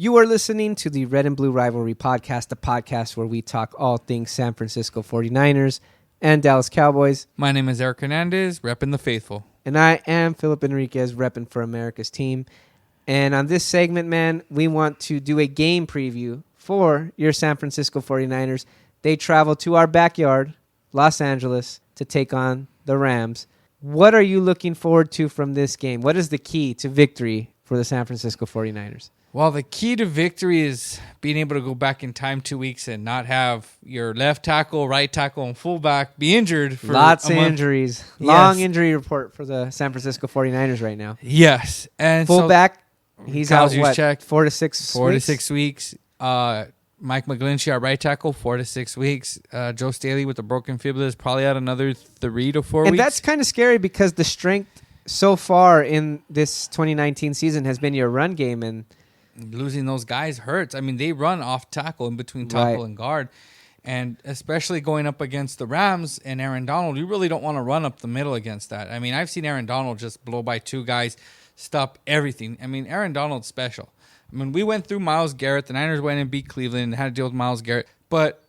You are listening to the Red and Blue Rivalry Podcast, the podcast where we talk all things San Francisco 49ers and Dallas Cowboys. My name is Eric Hernandez, repping the faithful. And I am Philip Enriquez, repping for America's team. And on this segment, man, we want to do a game preview for your San Francisco 49ers. They travel to our backyard, Los Angeles, to take on the Rams. What are you looking forward to from this game? What is the key to victory for the San Francisco 49ers? Well, the key to victory is being able to go back in time 2 weeks and not have your left tackle, right tackle, and fullback be injured. For Lots of injuries. Long injury report for the San Francisco 49ers right now. Yes. And fullback, he's out, what, checked, 4 to 6 weeks? 4 to 6 weeks. Mike McGlinchey, our right tackle, 4 to 6 weeks. Joe Staley with the broken fibula is probably out another 3 to 4 weeks. And that's kind of scary because the strength so far in this 2019 season has been your run game, and losing those guys hurts. I mean, they run off tackle in between tackle and guard. And especially going up against the Rams and Aaron Donald, you really don't want to run up the middle against that. I mean, I've seen Aaron Donald just blow by 2 guys, stop everything. I mean, Aaron Donald's special. I mean, we went through Myles Garrett. The Niners went and beat Cleveland and had to deal with Myles Garrett. But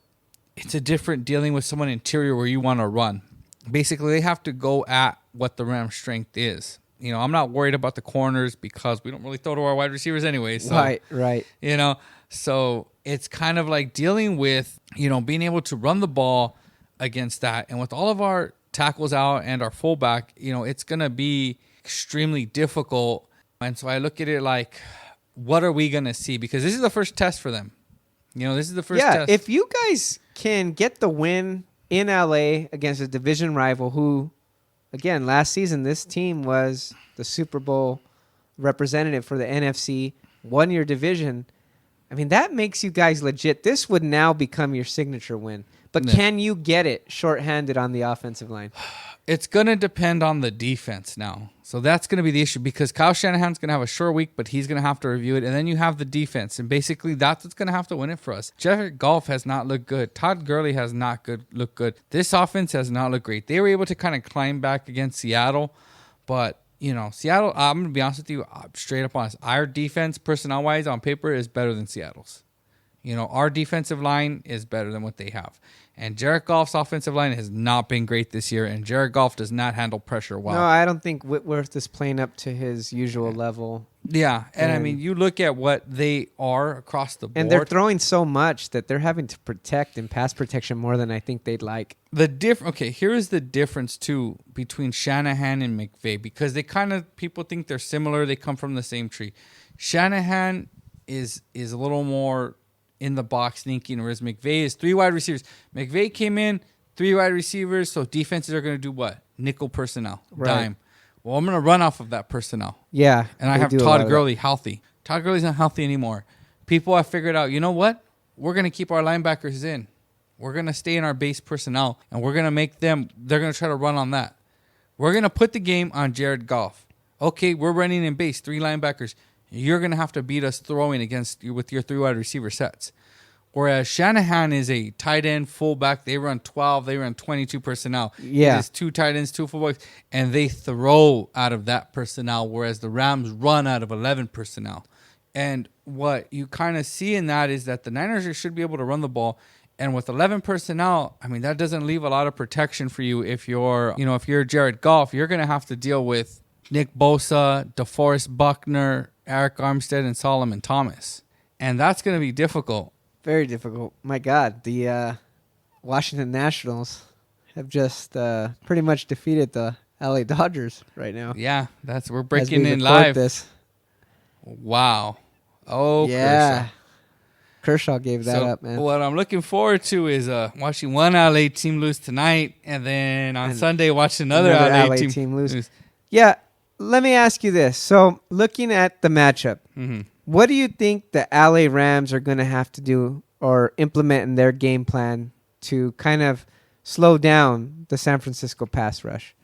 it's a different dealing with someone interior where you want to run. Basically, they have to go at what the Rams' strength is. You know, I'm not worried about the corners because we don't really throw to our wide receivers anyway. So, right. You know, so it's kind of like dealing with, you know, being able to run the ball against that. And with all of our tackles out and our fullback, you know, it's going to be extremely difficult. And so I look at it like, what are we going to see? Because this is the first test for them. You know, this is the first test. Yeah, if you guys can get the win in LA against a division rival who, again, last season, this team was the Super Bowl representative for the NFC, won your division. I mean, that makes you guys legit. This would now become your signature win. But can you get it shorthanded on the offensive line? It's going to depend on the defense now. So that's going to be the issue because Kyle Shanahan's going to have a short week, but he's going to have to review it. And then you have the defense. And basically, that's what's going to have to win it for us. Jared Goff has not looked good. Todd Gurley has not looked good. This offense has not looked great. They were able to kind of climb back against Seattle. But, you know, Seattle, I'm going to be honest with you, straight up honest. Our defense, personnel-wise, on paper, is better than Seattle's. You know, our defensive line is better than what they have. And Jared Goff's offensive line has not been great this year, and Jared Goff does not handle pressure well. No, I don't think Whitworth is playing up to his usual level. Yeah, and I mean, you look at what they are across the board. And they're throwing so much that they're having to protect in pass protection more than I think they'd like. Okay, here's the difference, too, between Shanahan and McVay, because they kind of, people think they're similar. They come from the same tree. Shanahan is a little more in the box sneaking, whereas McVay is 3 wide receivers. McVay came in, 3 wide receivers, so defenses are going to do what? Nickel personnel, dime. Well, I'm going to run off of that personnel. Yeah. And I have Todd Gurley healthy. Todd Gurley's not healthy anymore. People have figured out, you know what? We're going to keep our linebackers in. We're going to stay in our base personnel, and we're going to make them, they're going to try to run on that. We're going to put the game on Jared Goff. Okay, we're running in base, 3 linebackers. You're going to have to beat us throwing against you with your 3 wide receiver sets. Whereas Shanahan is a tight end, fullback. They run 12. They run 22 personnel. Yeah. It is 2 tight ends, 2 fullbacks, and they throw out of that personnel, whereas the Rams run out of 11 personnel. And what you kind of see in that is that the Niners should be able to run the ball. And with 11 personnel, I mean, that doesn't leave a lot of protection for you. If you're Jared Goff, you're going to have to deal with Nick Bosa, DeForest Buckner, Eric Armstead, and Solomon Thomas. And that's going to be difficult. Very difficult. My God, the Washington Nationals have just pretty much defeated the LA Dodgers right now. Yeah, we're breaking in live. This. Wow. Oh, yeah. Kershaw gave that up, man. What I'm looking forward to is watching one LA team lose tonight, and then on Sunday watch another LA team lose. Yeah, let me ask you this. So, looking at the matchup, what do you think the LA Rams are going to have to do or implement in their game plan to kind of slow down the San Francisco pass rush?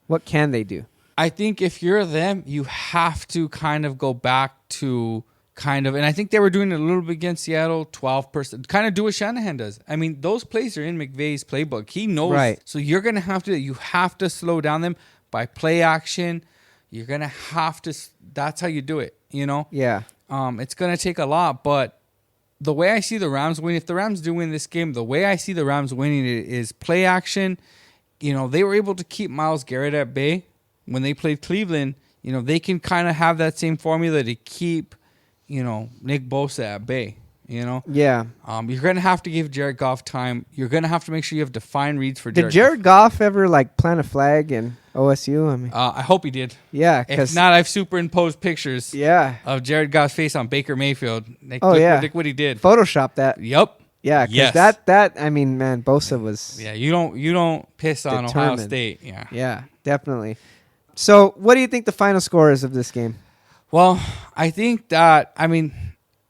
What can they do? I think if you're them, you have to kind of go back to and I think they were doing it a little bit against Seattle, 12%. Kind of do what Shanahan does. I mean, those plays are in McVay's playbook. He knows. Right. So you're going to have to, you have to slow down them by play action. You're going to have to, that's how you do it, you know? Yeah. It's going to take a lot, but the way I see the Rams win, if the Rams do win this game, the way I see the Rams winning it is play action. You know, they were able to keep Myles Garrett at bay when they played Cleveland. You know, they can kind of have that same formula to keep, you know, Nick Bosa at bay. You know? Yeah. You're going to have to give Jared Goff time. You're going to have to make sure you have defined reads for Did Jared Goff ever, like, plant a flag in OSU? I mean, I hope he did. yeah. If not, I've superimposed pictures yeah. of Jared Goff's face on Baker Mayfield. Like, look what he did. Photoshop that. Yep. Yeah, because that, I mean, man, Bosa was Yeah, you don't piss on Ohio determined. State. Yeah. Yeah, definitely. So, what do you think the final score is of this game? Well, I think that, I mean,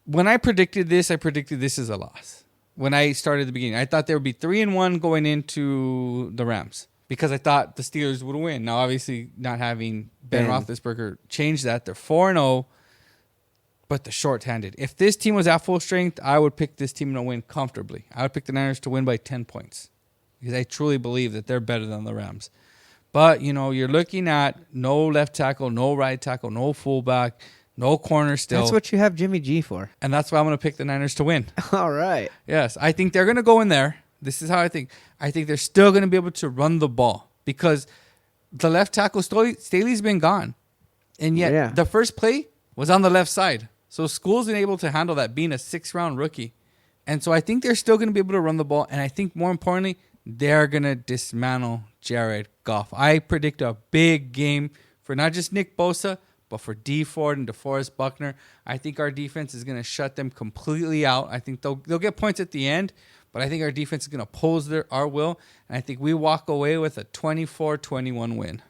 when I predicted this as a loss. When I started at the beginning, I thought there would be 3-1 going into the Rams because I thought the Steelers would win. Now, obviously, not having Ben Roethlisberger changed that. They're 4-0, but they're shorthanded. If this team was at full strength, I would pick this team to win comfortably. I would pick the Niners to win by 10 points because I truly believe that they're better than the Rams. But, you know, you're looking at no left tackle, no right tackle, no fullback, no corner still. That's what you have Jimmy G for. And that's why I'm going to pick the Niners to win. All right. Yes, I think they're going to go in there. This is how I think. I think they're still going to be able to run the ball because the left tackle, Staley's been gone. And yet the first play was on the left side. So School's been able to handle that being a 6th-round rookie. And so I think they're still going to be able to run the ball. And I think more importantly, they're going to dismantle Jared Goff. I predict a big game for not just Nick Bosa, but for Dee Ford and DeForest Buckner. I think our defense is going to shut them completely out. I think they'll get points at the end, but I think our defense is going to oppose our will. And I think we walk away with a 24-21 win.